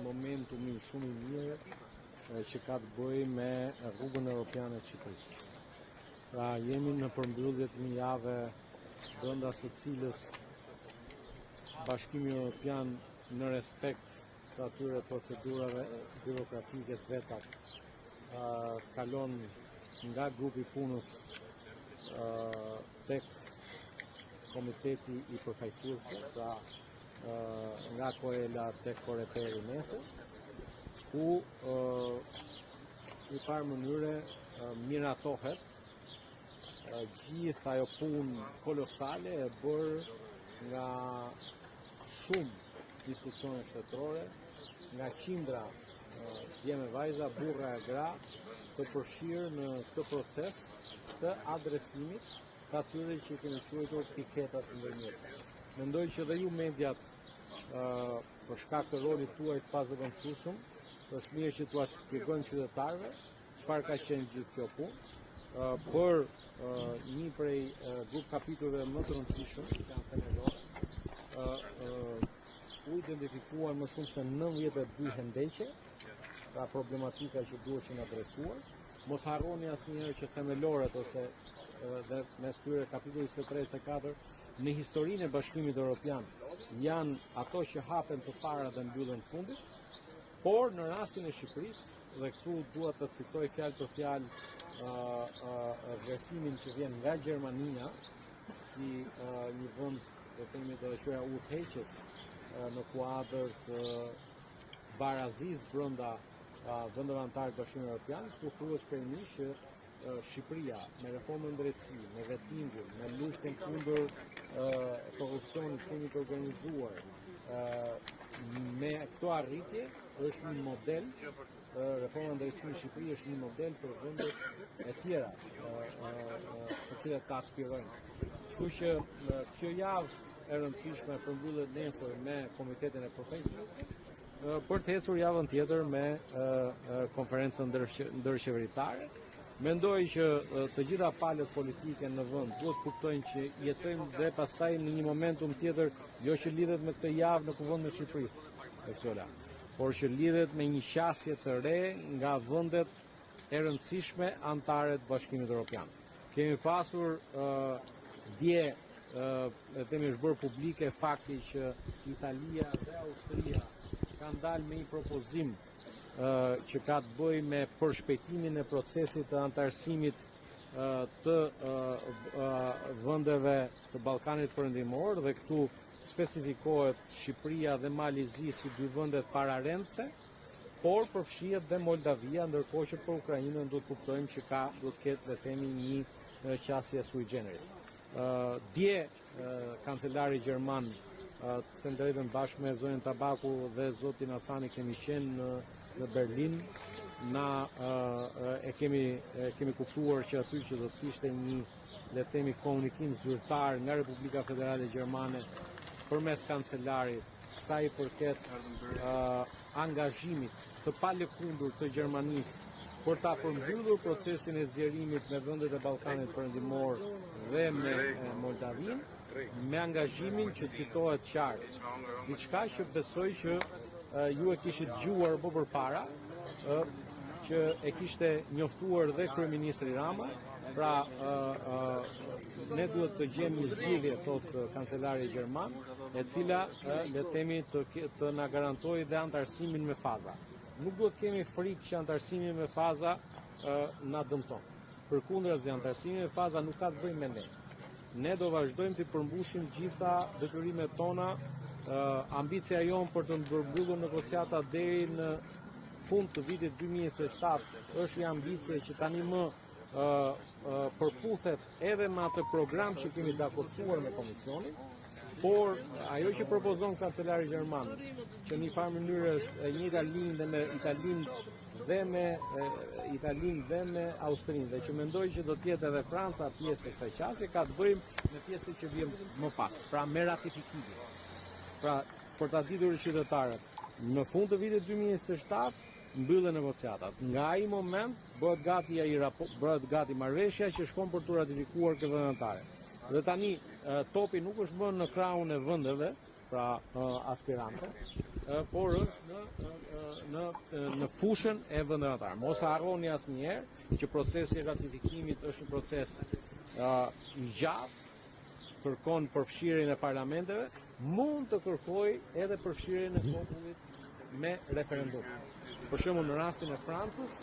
momentumi shumë i mirë që ka të bëjë me rrugën europiane të Shqipërisë. Pra jemi në përmbyllje të një jave brenda së cilës Bashkimi Evropian në respekt të atyre procedurave birokratike të veta kalon nga grupi punës tek komiteti i përfaqësuesve, pra nga Koela tek Koreperi nesër, ku në farë mënyre miratohet gjithë ajo punë kolosale e bërë nga shumë institucione shtetërore, nga qindra djem e vajza, burra e gra, të përfshirë në këtë proces të adresimit të atyre që kemi quajtur piketat të ndërmjetme. Mendoj që dhe ju mediat, për shkak të rolit tuaj të pazëvendësueshëm, është mirë që t'ua shpjegojmë qytetarëve çfarë ka qenë gjithë kjo punë. Për një prej grup kapitulleve më të rëndësishëm, që janë themelore, u identifikuan më shumë se 92 hendeqe, pra problematika që duheshin adresuar. Mos harroni asnjëherë që themeloret ose dhe mes tyre kapitulli 23-24 në historinë e Bashkimit Evropian janë ato që hapen përpara dhe mbyllen fundit, por në rastin e Shqipërisë, dhe këtu dua të citoj fjalë për fjalë vlerësimin që vjen nga Gjermania si një vend të themi të quajë udhëheqës në kuadër të barazisë brenda vendeve anëtar të Bashkimit Evropian, këtu thuhet shpejtëmisht që Shqipëria me reformën drejtësi, me vettingur, me luftën kundër korrupsionit, krimit të organizuar, me këto arritje është një model, reforma drejtësi në Shqipëri është një model për vendet e tjera të cilat të aspirojnë. Kështu që kjo javë e rëndësishme përmbyllet nesër me Komitetin e Përfaqësuesve, për të ecur javën tjetër me konferencën ndërqeveritare. Mendoj që të gjitha palët politike në vend duhet kuptojnë që jetojmë dhe pastaj në një momentum tjetër, jo që lidhet me këtë javë në kuvendin e Shqipërisë, por që lidhet me një qasje të re nga vendet e rëndësishme anëtare të Bashkimit Evropian. Kemi pasur dje është bërë publike fakti që Italia dhe Austria kanë dalë me një propozim që ka të bëjë me përshpejtimin e procesit të anëtarësimit të vendeve të Ballkanit Perëndimor, dhe këtu specifikohet Shqipëria dhe Malizi si dy vende pararendse, por përfshihet dhe Moldavia, ndërkohë që për Ukrainën duhet kuptojmë që duhet ketë le themi një qasje sui generis. Dje kancelari gjerman, të drejtën bashkë me zonën Tabaku dhe zotin Asani kemi qenë në Berlin, kemi kuptuar që aty që do të kishte një le të themi komunikim zyrtar nga Republika Federale Gjermane përmes kancelarit sa i përket angazhimit të palëkundur të Gjermanisë për ta përmbyllur procesin e zgjerimit me vendet e Ballkanit Perëndimor dhe me Moldavinë, me angazhimin që citohet qartë, diçka që besoj që ju e kishit dëgjuar më përpara, që e kishte njoftuar dhe kryeministri Rama. Pra ne duhet të gjejmë një zgjidhje, thot kancelari gjerman, e cila le të themi të na garantojë dhe anëtarësimin me faza. Nuk duhet kemi frikë që anëtarësimi me faza na dëmton. Përkundrazi, anëtarësimi me faza nuk ka të bëjë me ne. Ne do vazhdojmë të përmbushim gjitha detyrimet tona. Ambicia jonë për të përmbyllur negociata deri në fund të vitit 2027 është një ambicie që tani më përputhet edhe me atë program që kemi dakorduar me Komisionin, por ajo që propozon kancelari gjerman, që në një farë mënyrë është e njëjta linjë me Italinë dhe me Austrinë, dhe që mendoj që do të jetë edhe Franca pjesë e kësaj qasje, ka të bëjmë me pjesën që vjen më pas, pra me ratifikimin. Pra, për ta ditur qytetarët, në fund të vitit 2027 mbyllen negociatat. Nga ai moment bëhet gati marrëveshja që shkon për të ratifikuar këtë vendantare. Dhe tani topi nuk është më në krahun e vendeve, pra aspirante, por është në në fushën e vendimtar. Mos harroni asnjëherë që procesi i ratifikimit është një proces i gjatë, kërkon përfshirjen e parlamenteve, mund të kërkoj edhe përfshirjen e popullit me referendum. Për shembull në rastin e Francës,